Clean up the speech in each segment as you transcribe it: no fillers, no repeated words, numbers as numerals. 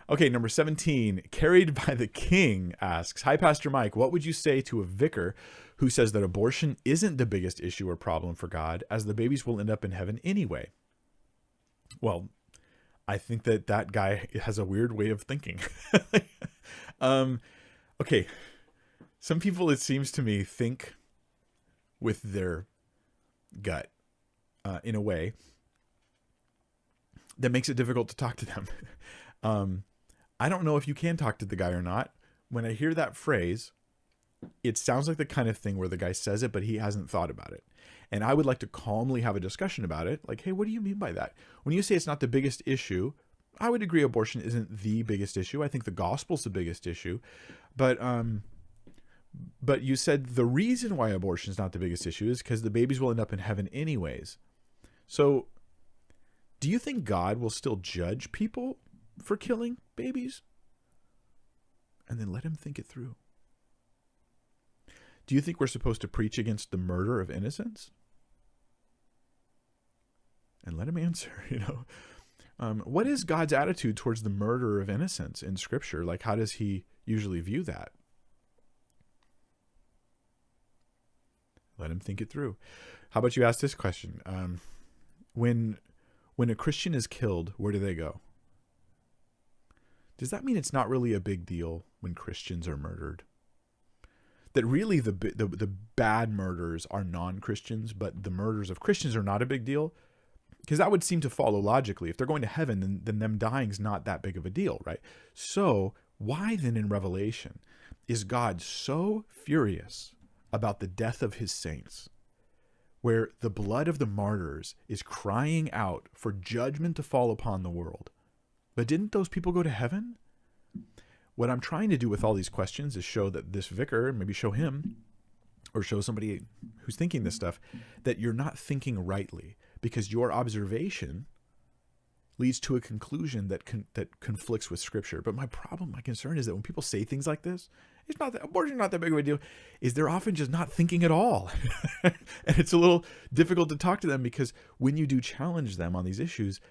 Okay, number 17, Carried by the King asks, Hi, Pastor Mike, what would you say to a vicar who says that abortion isn't the biggest issue or problem for God, as the babies will end up in heaven anyway? Well, I think that that guy has a weird way of thinking. Okay, some people, it seems to me, think with their gut in a way that makes it difficult to talk to them. I don't know if you can talk to the guy or not. When I hear that phrase, it sounds like the kind of thing where the guy says it, but he hasn't thought about it. And I would like to calmly have a discussion about it. Like, hey, what do you mean by that? When you say it's not the biggest issue, I would agree abortion isn't the biggest issue. I think the gospel's the biggest issue. But you said the reason why abortion is not the biggest issue is because the babies will end up in heaven anyways. So do you think God will still judge people for killing babies? And then let him think it through. Do you think we're supposed to preach against the murder of innocents? And let him answer, what is God's attitude towards the murder of innocents in Scripture? Like, how does he usually view that? Let him think it through. How about you ask this question? When a Christian is killed, where do they go? Does that mean it's not really a big deal when Christians are murdered? That really the bad murders are non-Christians, but the murders of Christians are not a big deal? Because that would seem to follow logically. If they're going to heaven, then them dying is not that big of a deal, right? So why then in Revelation is God so furious about the death of his saints, where the blood of the martyrs is crying out for judgment to fall upon the world? But didn't those people go to heaven? What I'm trying to do with all these questions is show that this vicar, maybe show him, or show somebody who's thinking this stuff, that you're not thinking rightly, because your observation leads to a conclusion that conflicts with Scripture. But my concern is that when people say things like this, abortion's not that big of a deal, is they're often just not thinking at all. And it's a little difficult to talk to them, because when you do challenge them on these issues,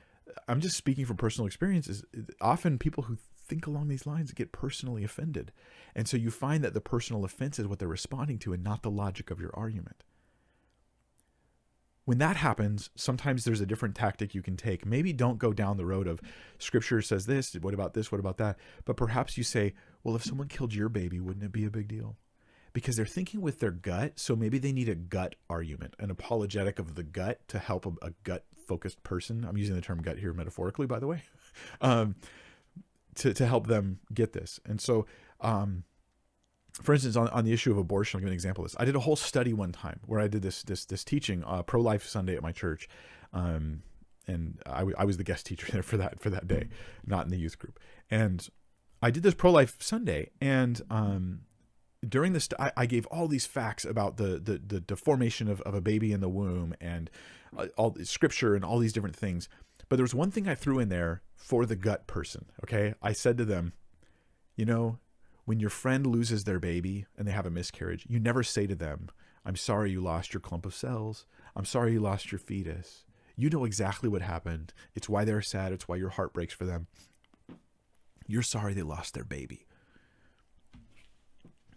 I'm just speaking from personal experiences, often people who think along these lines get personally offended. And so you find that the personal offense is what they're responding to and not the logic of your argument. When that happens, sometimes there's a different tactic you can take. Maybe don't go down the road of Scripture says this, what about this, what about that? But perhaps you say, well, if someone killed your baby, wouldn't it be a big deal? Because they're thinking with their gut, so maybe they need a gut argument, an apologetic of the gut to help a gut-focused person. I'm using the term gut here metaphorically, by the way, to help them get this. And so, for instance, on the issue of abortion, I'll give an example of this. I did a whole study one time where I did this teaching, pro-life Sunday at my church, and I was the guest teacher there for that day, not in the youth group. And I did this pro-life Sunday, and during this, I gave all these facts about the formation of a baby in the womb, and all the Scripture and all these different things. But there was one thing I threw in there for the gut person. Okay, I said to them, when your friend loses their baby and they have a miscarriage, you never say to them, I'm sorry you lost your clump of cells. I'm sorry you lost your fetus. You know exactly what happened. It's why they're sad. It's why your heart breaks for them. You're sorry they lost their baby.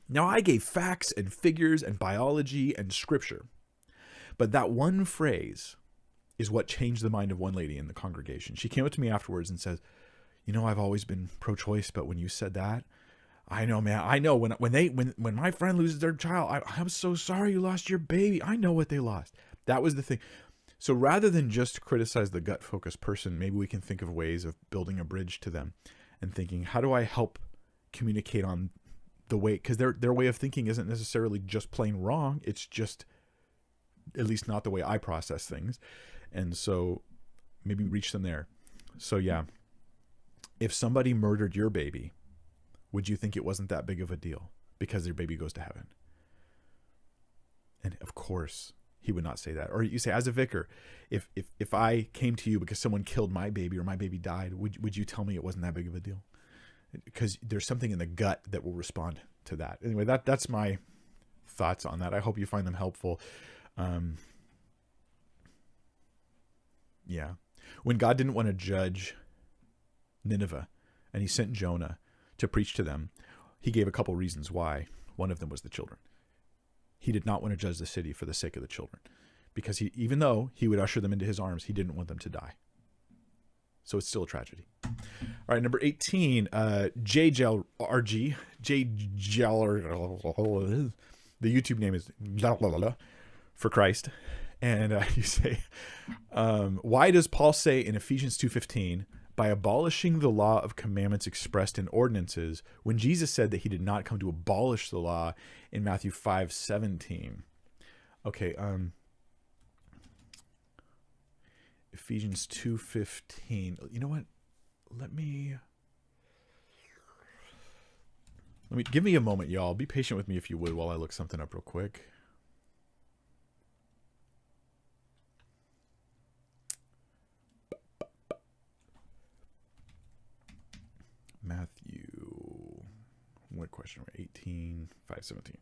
Now, I gave facts and figures and biology and Scripture, but that one phrase is what changed the mind of one lady in the congregation. She came up to me afterwards and says, I've always been pro-choice, but when you said that, I know, man. I know when my friend loses their child, I'm so sorry you lost your baby. I know what they lost. That was the thing. So rather than just criticize the gut-focused person, maybe we can think of ways of building a bridge to them and thinking, how do I help communicate on the way? Because their way of thinking isn't necessarily just plain wrong. It's just at least not the way I process things. And so maybe reach them there. So yeah, if somebody murdered your baby, would you think it wasn't that big of a deal because their baby goes to heaven? And of course, he would not say that. Or you say, as a vicar, if I came to you because someone killed my baby or my baby died, would you tell me it wasn't that big of a deal? Because there's something in the gut that will respond to that. Anyway, that's my thoughts on that. I hope you find them helpful. Yeah. When God didn't want to judge Nineveh and he sent Jonah to preach to them, he gave a couple reasons why. One of them was the children. He did not want to judge the city for the sake of the children, because even though he would usher them into his arms, he didn't want them to die. So it's still a tragedy. All right, number 18, JJLRG. The YouTube name is for Christ. And you say, why does Paul say in Ephesians 2:15, by abolishing the law of commandments expressed in ordinances, when Jesus said that he did not come to abolish the law in Matthew 5:17? Okay, Ephesians 2:15. You know what? Let me give me a moment, y'all. Be patient with me if you would while I look something up real quick. Matthew, what question? 18, 5:17.